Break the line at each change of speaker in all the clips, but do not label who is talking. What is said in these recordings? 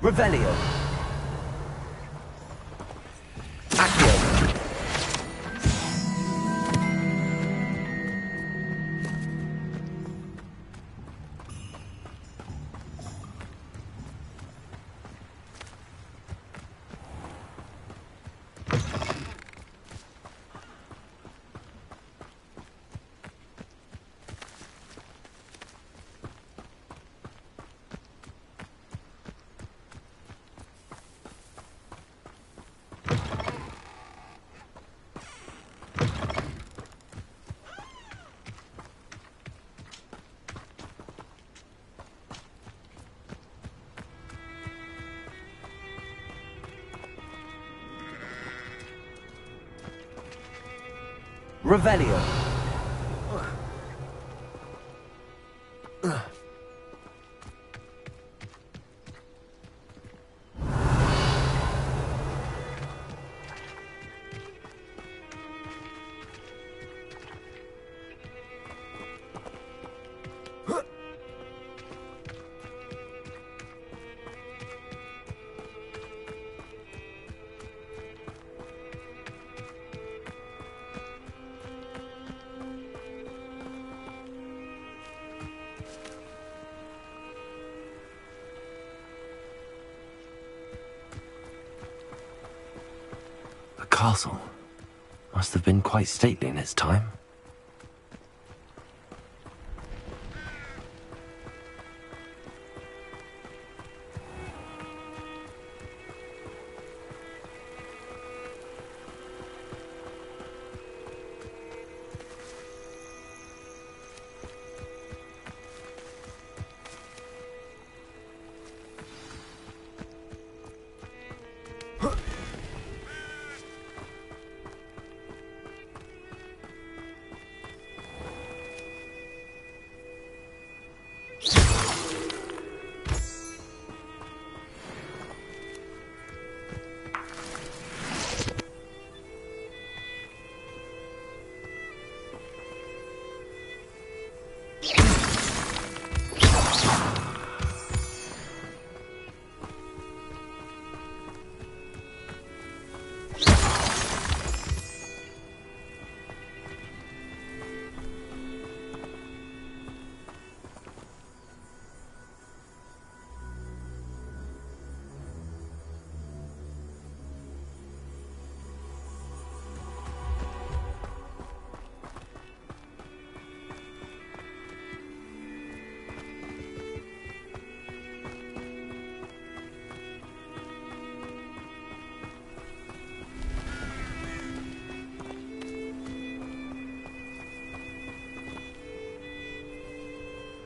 Revelio. Accio. Revelio.
The castle must have been quite stately in its time.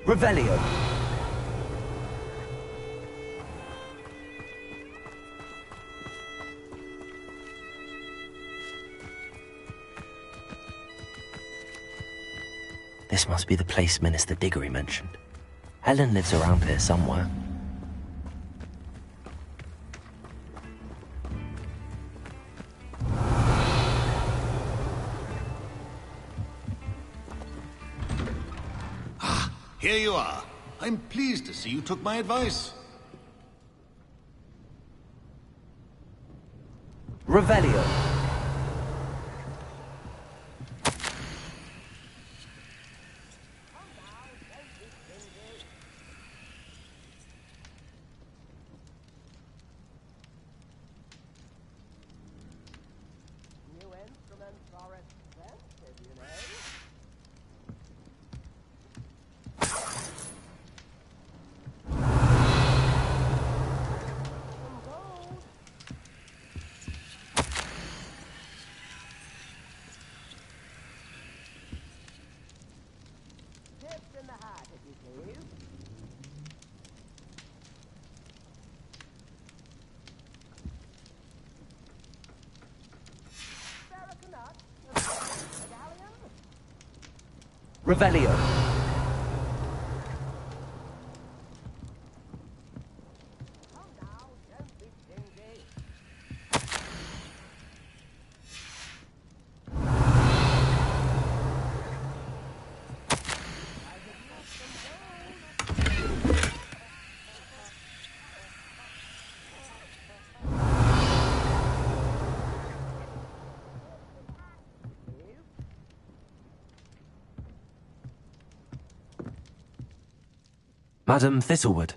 Revelio.
This must be the place Minister Diggory mentioned. Helen lives around here somewhere.
Here you are. I'm pleased to see you took my advice.
Revelio. Revelio.
Madam Thistlewood,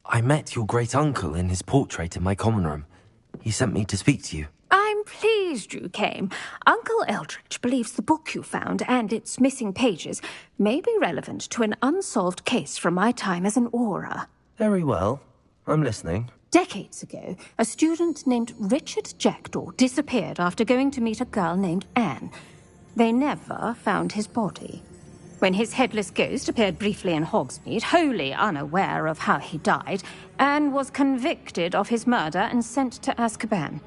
I met your great-uncle in his portrait in my common room. He sent me to speak to you.
I'm pleased you came. Uncle Eldridge believes the book you found and its missing pages may be relevant to an unsolved case from my time as an aura.
Very well. I'm listening.
Decades ago, a student named Richard Jackdaw disappeared after going to meet a girl named Anne. They never found his body. When his headless ghost appeared briefly in Hogsmeade, wholly unaware of how he died, Anne was convicted of his murder and sent to Azkaban.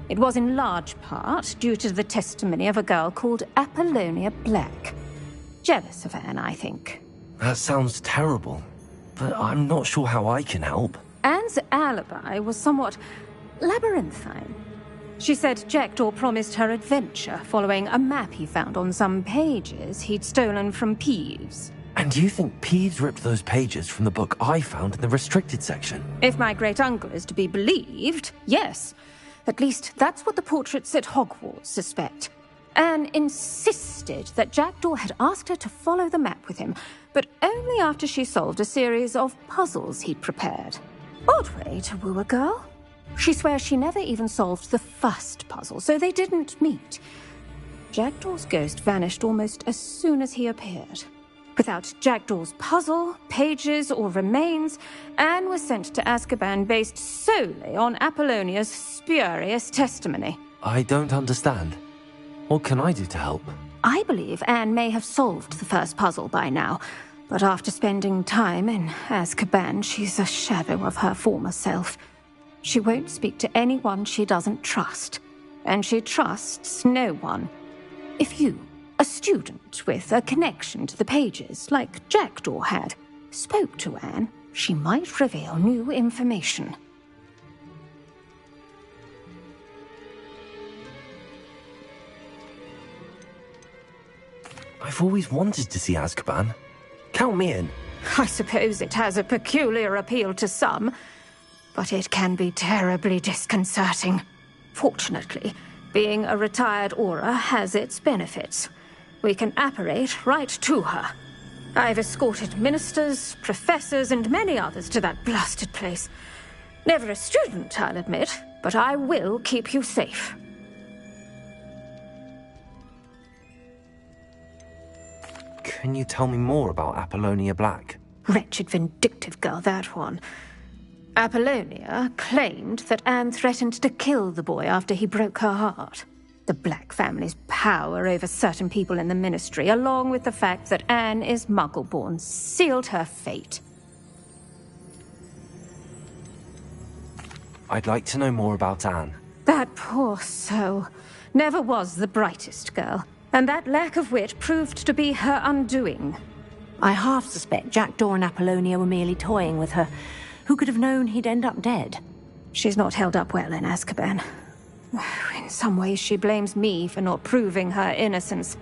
It was in large part due to the testimony of a girl called Apollonia Black. Jealous of Anne, I think.
That sounds terrible, but I'm not sure how I can help.
Anne's alibi was somewhat labyrinthine. She said Jackdaw promised her adventure following a map he found on some pages he'd stolen from Peeves.
And you think Peeves ripped those pages from the book I found in the restricted section?
If my great-uncle is to be believed, yes. At least that's what the portraits at Hogwarts suspect. Anne insisted that Jackdaw had asked her to follow the map with him, but only after she solved a series of puzzles he'd prepared. Odd way to woo a girl. She swears she never even solved the first puzzle, so they didn't meet. Jackdaw's ghost vanished almost as soon as he appeared. Without Jackdaw's puzzle, pages, or remains, Anne was sent to Azkaban based solely on Apollonia's spurious testimony.
I don't understand. What can I do to help?
I believe Anne may have solved the first puzzle by now, but after spending time in Azkaban, she's a shadow of her former self. She won't speak to anyone she doesn't trust, and she trusts no one. If you, a student with a connection to the pages, like Jackdaw had, spoke to Anne, she might reveal new information.
I've always wanted to see Azkaban. Count me in.
I suppose it has a peculiar appeal to some, but it can be terribly disconcerting. Fortunately, being a retired aura has its benefits. We can apparate right to her. I've escorted ministers, professors, and many others to that blasted place. Never a student, I'll admit, but I will keep you safe.
Can you tell me more about Apollonia Black?
Wretched, vindictive girl, that one. Apollonia claimed that Anne threatened to kill the boy after he broke her heart. The Black family's power over certain people in the Ministry, along with the fact that Anne is Muggle-born, sealed her fate.
I'd like to know more about Anne.
That poor soul never was the brightest girl, and that lack of wit proved to be her undoing.
I half suspect Jackdaw and Apollonia were merely toying with her. Who could have known he'd end up dead?
She's not held up well in Azkaban. In some ways, she blames me for not proving her innocence.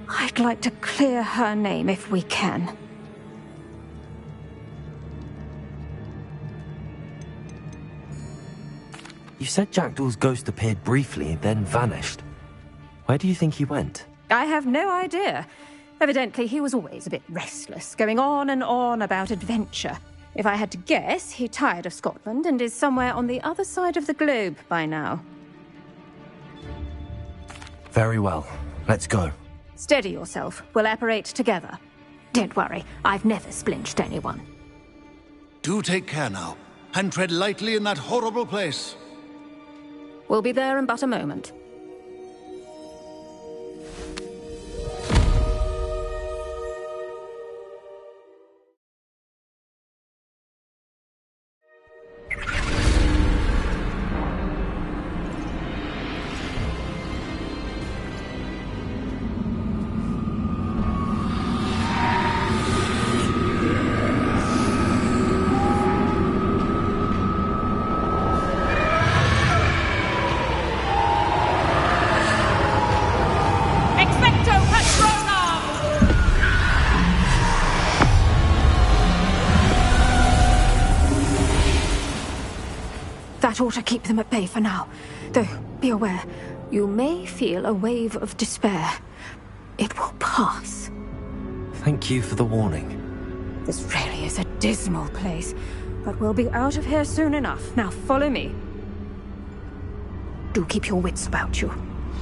I'd like to clear her name if we can.
You said Jackdaw's ghost appeared briefly, then vanished. Where do you think he went?
I have no idea. Evidently, he was always a bit restless, going on and on about adventure. If I had to guess, he tired of Scotland and is somewhere on the other side of the globe by now.
Very well. Let's go.
Steady yourself. We'll apparate together. Don't worry, I've never splinched anyone.
Do take care now, and tread lightly in that horrible place.
We'll be there in but a moment. That ought to keep them at bay for now. Though, be aware, you may feel a wave of despair. It will pass.
Thank you for the warning.
This really is a dismal place, but we'll be out of here soon enough. Now follow me. Do keep your wits about you.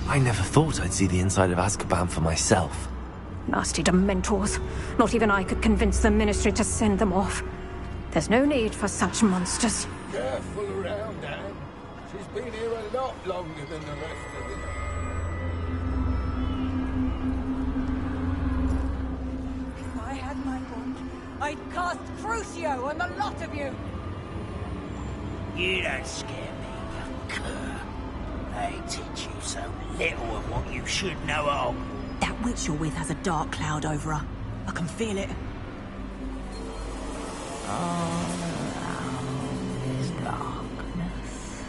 I never thought I'd see the inside of Azkaban for myself.
Nasty Dementors. Not even I could convince the Ministry to send them off. There's no need for such monsters.
Careful around, Anne. She's been here a lot longer than the rest of them.
If I had my book, I'd cast Crucio on the lot of you!
You don't scare me, young cur. They teach you so little of what you should know of.
That witch you're with has a dark cloud over her. I can feel it.
All around is darkness.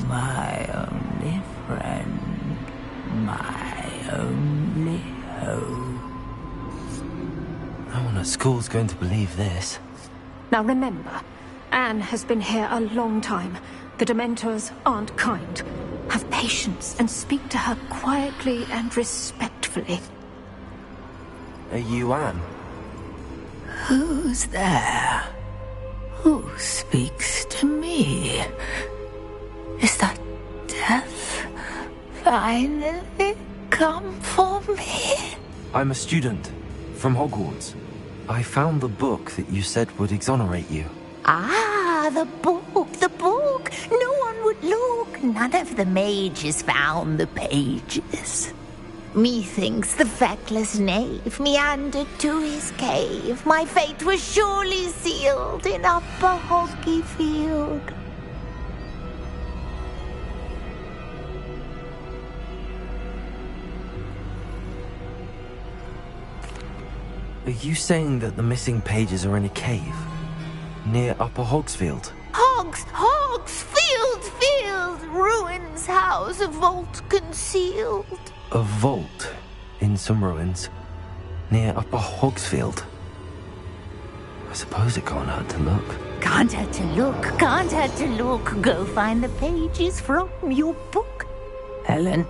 My only friend. My only hope.
No one at school's going to believe this.
Now remember, Anne has been here a long time. The Dementors aren't kind. Have patience and speak to her quietly and respectfully.
Are you Anne?
Who's there? Who speaks to me? Is that death finally come for me?
I'm a student from Hogwarts. I found the book that you said would exonerate you.
Ah, the book, the book. No one would look. None of the mages found the pages. Methinks the feckless knave meandered to his cave. My fate was surely sealed in Upper Hoggyfield.
Are you saying that the missing pages are in a cave? Near Upper Hogsfield?
Field, ruins house, a vault concealed.
A vault in some ruins near Upper Hogsfield. I suppose it can't hurt to look.
Can't hurt to look. Go find the pages from your book. Helen,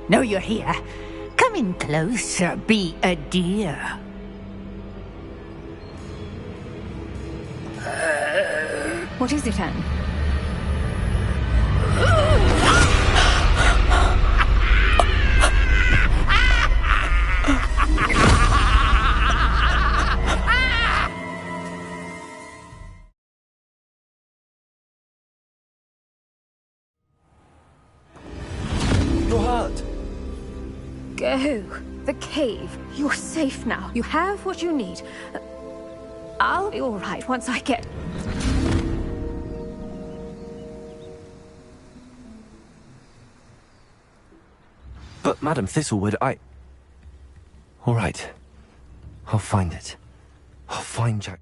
know you're here. Come in closer, be a dear.
What is it, Anne?
You're hurt.
Go. The cave. You're safe now. You have what you need. I'll be all right once I get...
But, Madam Thistlewood, All right. I'll find it. I'll find Jack.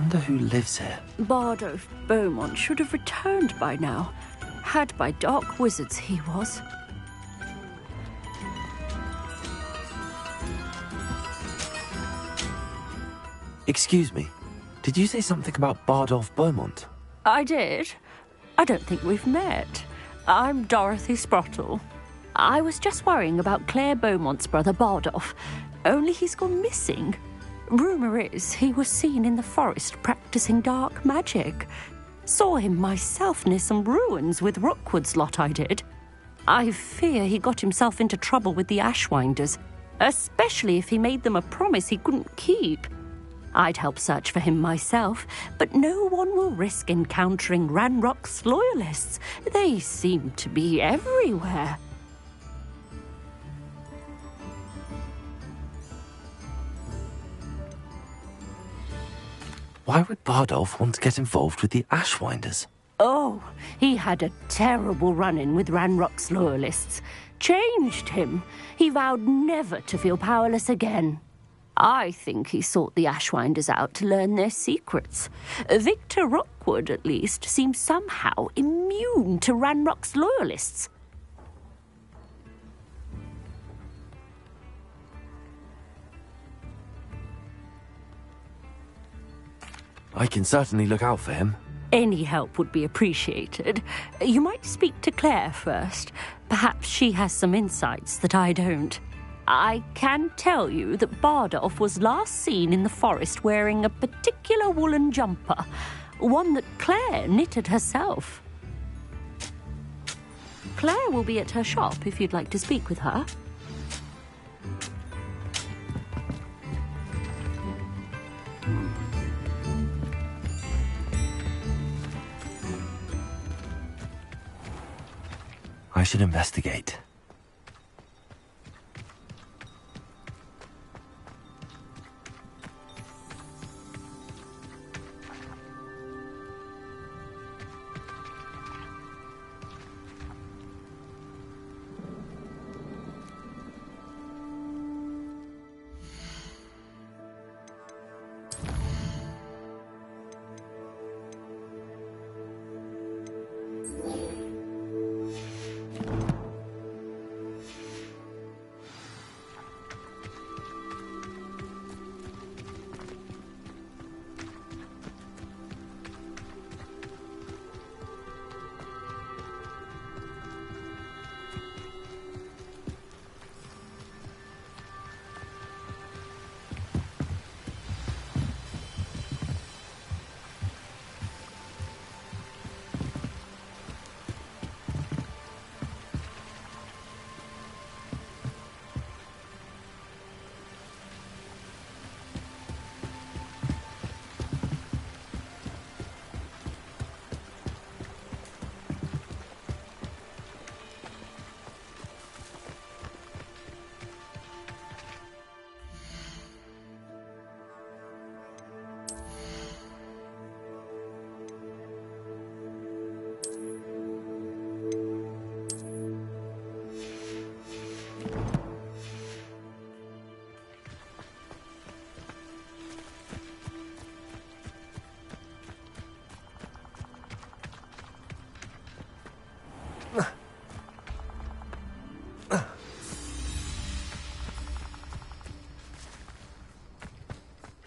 wonder who lives here.
Bardolph Beaumont should have returned by now. Had by dark wizards he was.
Excuse me, did you say something about Bardolph Beaumont?
I did. I don't think we've met. I'm Dorothy Sprottle. I was just worrying about Claire Beaumont's brother Bardolph, only he's gone missing. Rumour is he was seen in the forest practicing dark magic. Saw him myself near some ruins with Rookwood's lot I did. I fear he got himself into trouble with the Ashwinders, especially if he made them a promise he couldn't keep. I'd help search for him myself, but no one will risk encountering Ranrock's loyalists. They seem to be everywhere.
Why would Bardolph want to get involved with the Ashwinders?
Oh, he had a terrible run-in with Ranrock's loyalists. Changed him. He vowed never to feel powerless again. I think he sought the Ashwinders out to learn their secrets. Victor Rookwood, at least, seems somehow immune to Ranrock's loyalists.
I can certainly look out for him.
Any help would be appreciated. You might speak to Claire first. Perhaps she has some insights that I don't. I can tell you that Bardolph was last seen in the forest wearing a particular woolen jumper, one that Claire knitted herself. Claire will be at her shop if you'd like to speak with her.
I should investigate.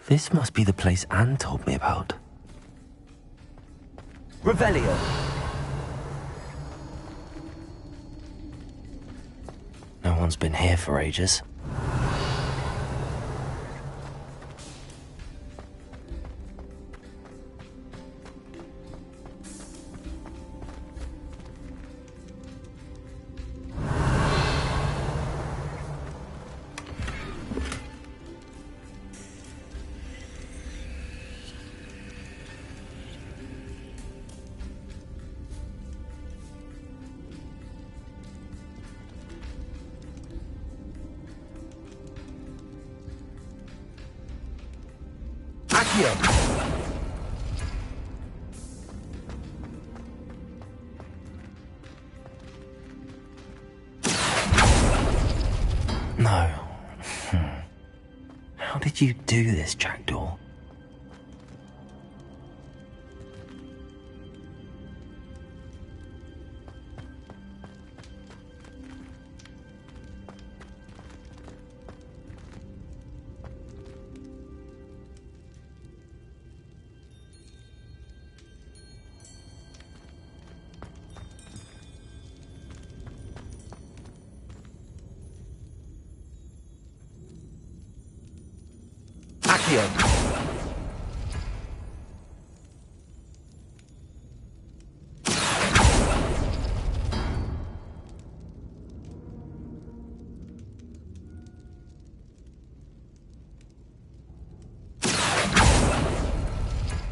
This must be the place Anne told me about.
Revelio.
No one's been here for ages. No. How did you do this, Jackdaw?
Accio.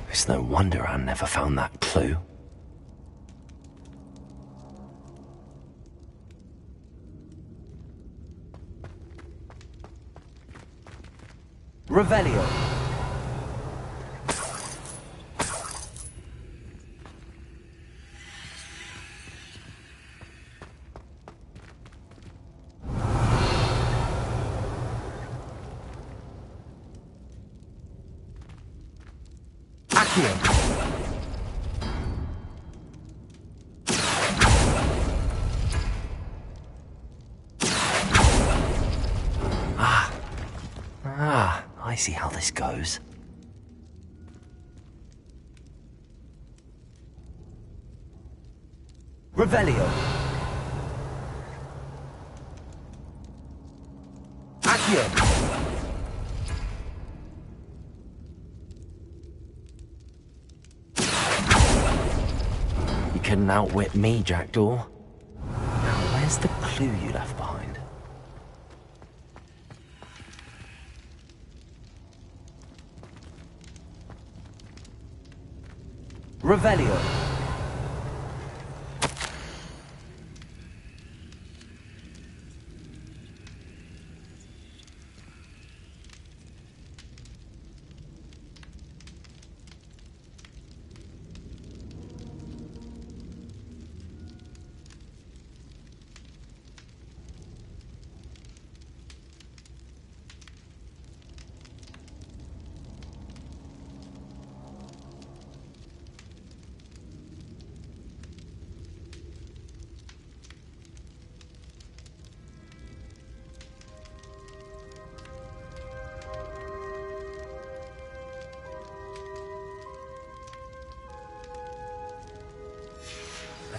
It's no wonder Anne never found that clue.
Revelio. Accio.
I see how this goes.
Revelio. Accio.
You couldn't outwit me, Jackdaw. Now, where's the clue you left behind?
Revelio.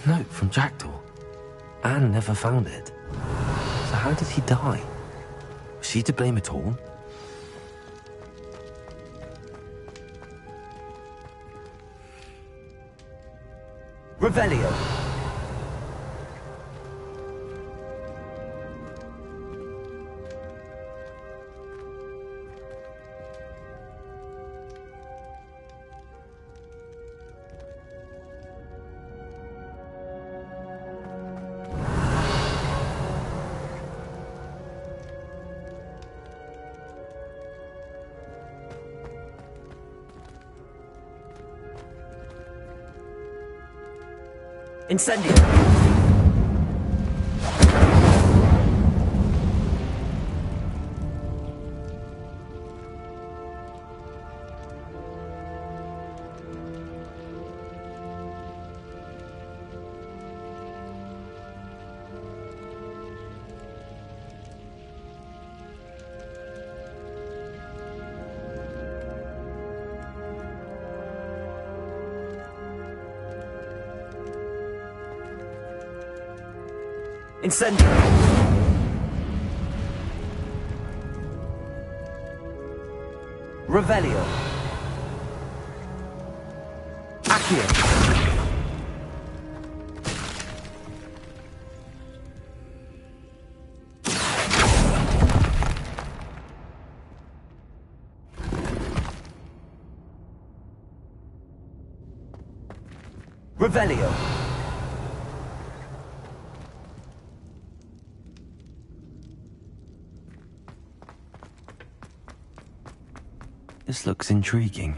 A note from Jackdaw. Anne never found it. So how did he die? Was she to blame at all?
Revelio. Incendio. Incendio. Revelio. Accio. Revelio.
This looks intriguing.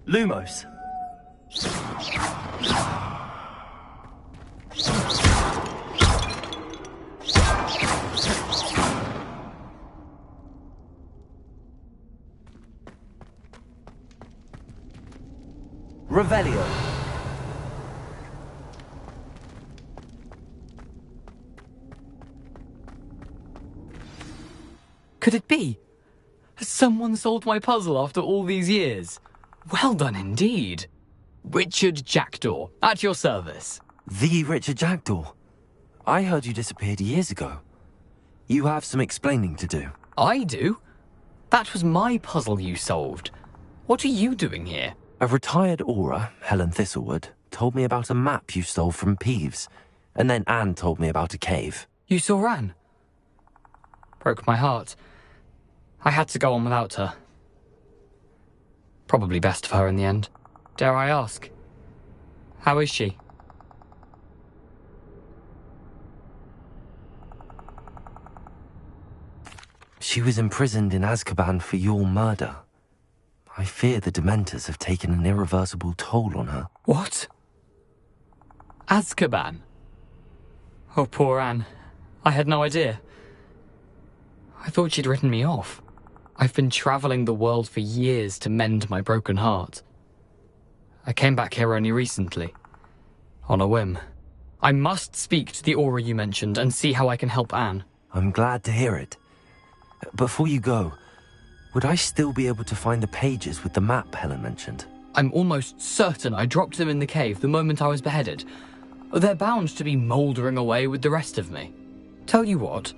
Lumos. Revelio.
Could it be? Has someone solved my puzzle after all these years? Well done indeed. Richard Jackdaw, at your service.
The Richard Jackdaw. I heard you disappeared years ago. You have some explaining to do.
I do? That was my puzzle you solved. What are you doing here?
A retired Aura, Helen Thistlewood, told me about a map you stole from Peeves, and then Anne told me about a cave.
You saw Anne? Broke my heart. I had to go on without her. Probably best for her in the end. Dare I ask? How is she?
She was imprisoned in Azkaban for your murder. I fear the Dementors have taken an irreversible toll on her.
What? Azkaban? Oh, poor Anne. I had no idea. I thought she'd written me off. I've been travelling the world for years to mend my broken heart. I came back here only recently. On a whim. I must speak to the Aura you mentioned and see how I can help Anne.
I'm glad to hear it. Before you go, would I still be able to find the pages with the map Helen mentioned?
I'm almost certain I dropped them in the cave the moment I was beheaded. They're bound to be mouldering away with the rest of me. Tell you what,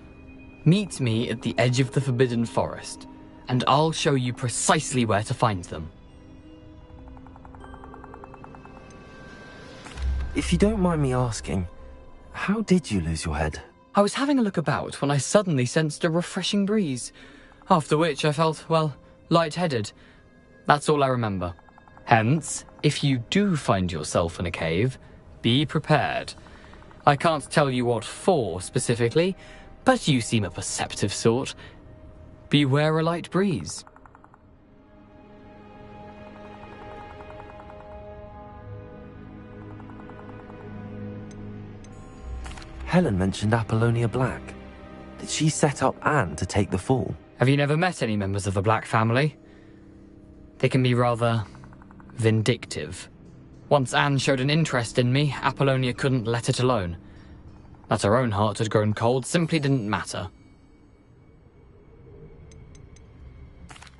meet me at the edge of the Forbidden Forest, and I'll show you precisely where to find them.
If you don't mind me asking, how did you lose your head?
I was having a look about when I suddenly sensed a refreshing breeze, after which I felt, well, lightheaded. That's all I remember. Hence, if you do find yourself in a cave, be prepared. I can't tell you what for specifically, but you seem a perceptive sort. Beware a light breeze.
Helen mentioned Apollonia Black. Did she set up Anne to take the fall?
Have you never met any members of the Black family? They can be rather vindictive. Once Anne showed an interest in me, Apollonia couldn't let it alone. That her own heart had grown cold simply didn't matter.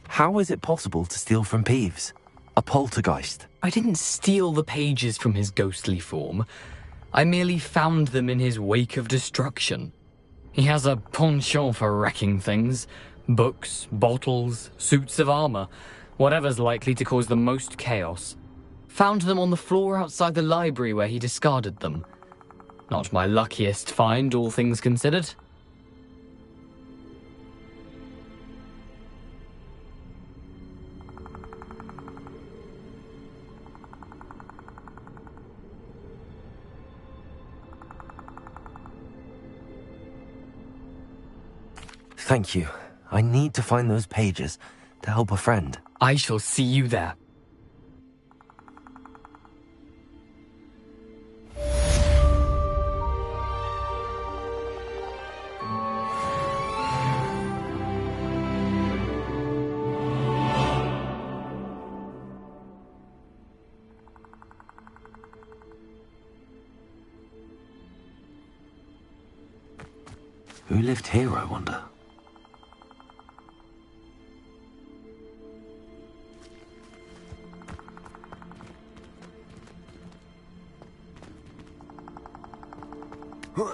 How is it possible to steal from Peeves? A poltergeist?
I didn't steal the pages from his ghostly form. I merely found them in his wake of destruction. He has a penchant for wrecking things. Books, bottles, suits of armor, whatever's likely to cause the most chaos. Found them on the floor outside the library where he discarded them. Not my luckiest find, all things considered.
Thank you. I need to find those pages to help a friend.
I shall see you there.
Who lived here, I wonder?
Huh.